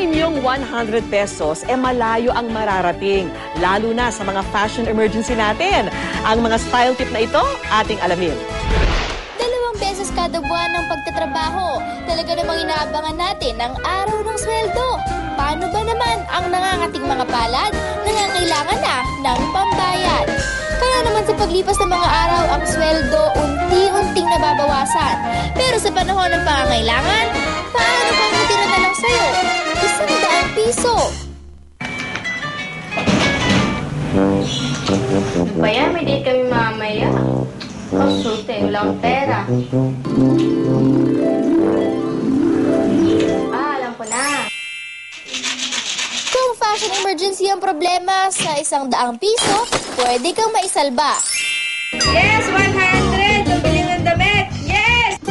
inyong 100 pesos, malayo ang mararating, lalo na sa mga fashion emergency natin. Ang mga style tip na ito, ating alamin. 2 beses kada buwan ng pagtatrabaho, talaga namang inaabangan natin ang araw ng sweldo. Paano ba naman ang nangangating mga palad, nangangailangan na ng pambayad? Kaya naman sa paglipas ng mga araw, ang sweldo unti-unting nababawasan. Pero sa panahon ng pangangailangan, paano kung matira na lang sa'yo? 100 piso. Baya, may date kami mamaya. Konsulte, walang pera. Alam ko na. Kung fashion emergency ang problema, sa 100 piso, pwede kang maisalba. Yes, 100! Pabili ng damit! Yes!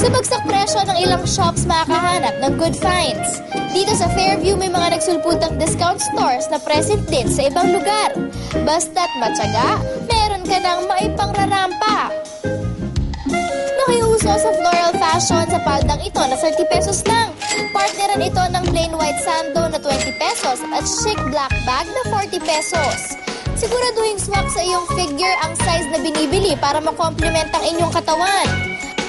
Sa bagsak presyo ng ilang shops makakahanap ng good finds. Dito sa Fairview may mga nagsulputang discount stores na present din sa ibang lugar. Basta't matyaga, meron ka ng maipangrarampa. Nakiuso sa floral fashion sa paldang ito na 30 pesos lang. Partneran ito ng plain white sando na 20 pesos at chic black bag na 40 pesos. Siguraduhin swak sa iyong figure ang size na binibili para makomplement ang inyong katawan.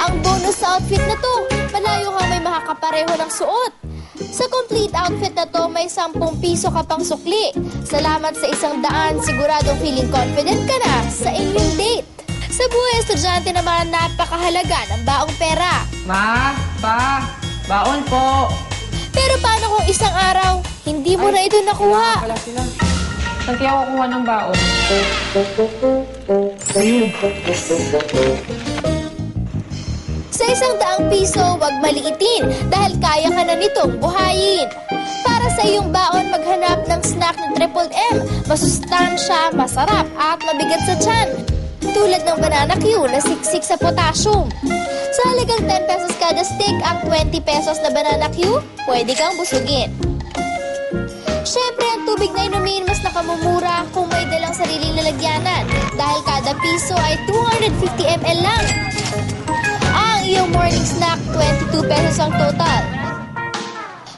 Ang bonus sa outfit na to, malayo ka may makakapareho ng suot. Sa complete outfit na to, may 10 piso ka pang sukli. Salamat sa 100, siguradong feeling confident ka na sa inyong date. Sa buhay estudyante naman, napakahalaga ng baong pera. Ma, pa, baon po. Pero paano kung isang araw, hindi mo na ito nakuha? Wala sila. Saan kaya ako kuha ng baon? Sa 100 piso, wag maliitin dahil kaya ka na nitong buhayin. Para sa iyong baon, maghanap ng snack ng Triple M. Masustansya, masarap at mabigat sa tiyan. Tulad ng banana Q na siksik sa potassium. Sa halagang 10 pesos kada stick, ang 20 pesos na banana Q, pwede kang busugin. Siyempre, ang tubig na inumin mas nakamumura kung may dalang sariling lalagyanan dahil kada piso ay 250 ml lang. Ang iyong morning snack, 22 pesos ang total.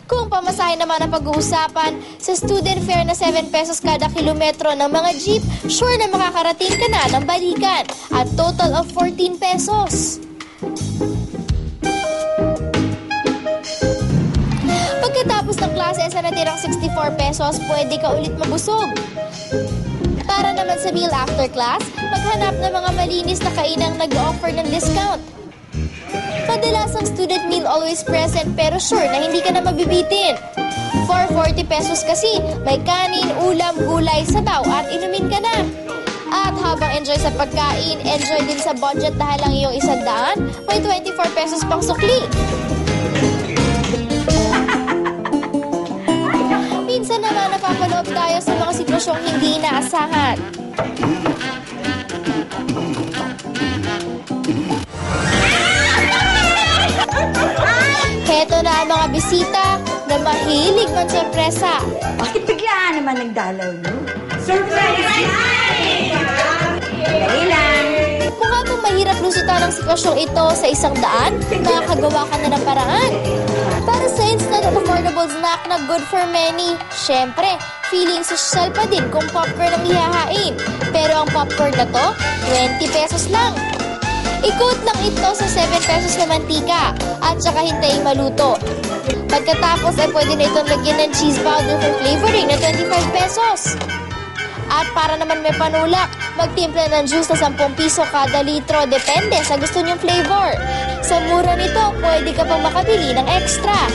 Kung pamasahe naman ang pag-uusapan, sa student fare na 7 pesos kada kilometro ng mga jeep, sure na makakarating ka na ng balikan at total of 14 pesos. Pagkatapos ng klase sa natirang 64 pesos, pwede ka ulit mabusog. Para naman sa meal after class, maghanap ng mga malinis na kainang nag-offer ng discount. Madalas ang student meal always present pero sure na hindi ka na mabibitin. For 40 pesos kasi, may kanin, ulam, gulay, sabaw at inumin ka na. At habang enjoy sa pagkain, enjoy din sa budget dahil ang iyong 100, may 24 pesos pang sukli. Minsan naman napapaloob tayo sa mga sitwasyong hindi inaasahan. Heto na ang mga bisita na mahilig man sorpresa. Bakit biglaan naman nagdalaw niyo? Surprise! Dali lang. Kung habang mahirap lusutan ang sitwasyong ito sa 100, nakakagawa ka na ng paraan. Para sa instant at affordable snack na good for many, syempre, feeling social pa din kung popcorn ang ihahain. Pero ang popcorn na to, 20 pesos lang. Ikot lang ito sa 7 pesos na mantika at saka hintayin maluto. Pagkatapos ay pwede na itong lagyan ng cheese powder for flavoring na 25 pesos. At para naman may panulak, magtimpla ng juice na 10 piso kada litro, depende sa gusto niyong flavor. Sa mura nito, pwede ka pang makabili ng extra.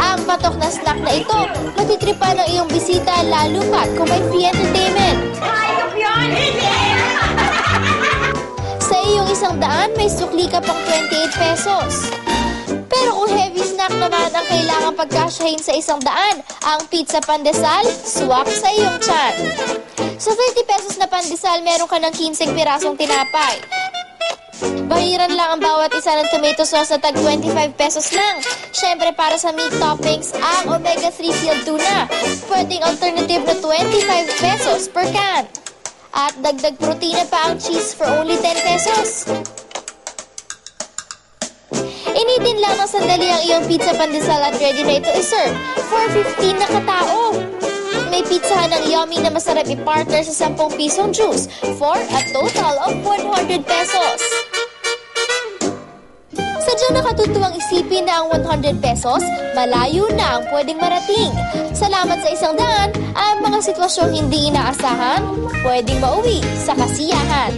Ang patok na snack na ito, matitripan ng iyong bisita lalo pat kung may free entertainment. Sa iyong 100, may sukli ka pang 28 pesos. Pero kung heavy snack naman ang kailangan pagkasyahin sa 100, ang pizza pandesal, swak sa iyong tiyan. Sa 30 pesos na pandesal, meron ka ng 15 pirasong tinapay. Bahiran lang ang bawat isa ng tomato sauce na tag 25 pesos lang. Siyempre para sa meat toppings, ang omega-3 sealed tuna. Pwedeng alternative na 25 pesos per can. At dagdag protina pa ang cheese for only 10 pesos. Anything din lang ng sandali ang iyong pizza pandesal at ready na ito iserve for 15 na katao. May pizzahan ng yummy na masarap i-partner sa 10 pisong juice for a total of 100 pesos. Sadyang nakatutuwang isipin na ang 100 pesos, malayo na ang pwedeng marating. Salamat sa 100, ang mga sitwasyong hindi inaasahan, pwedeng mauwi sa kasiyahan.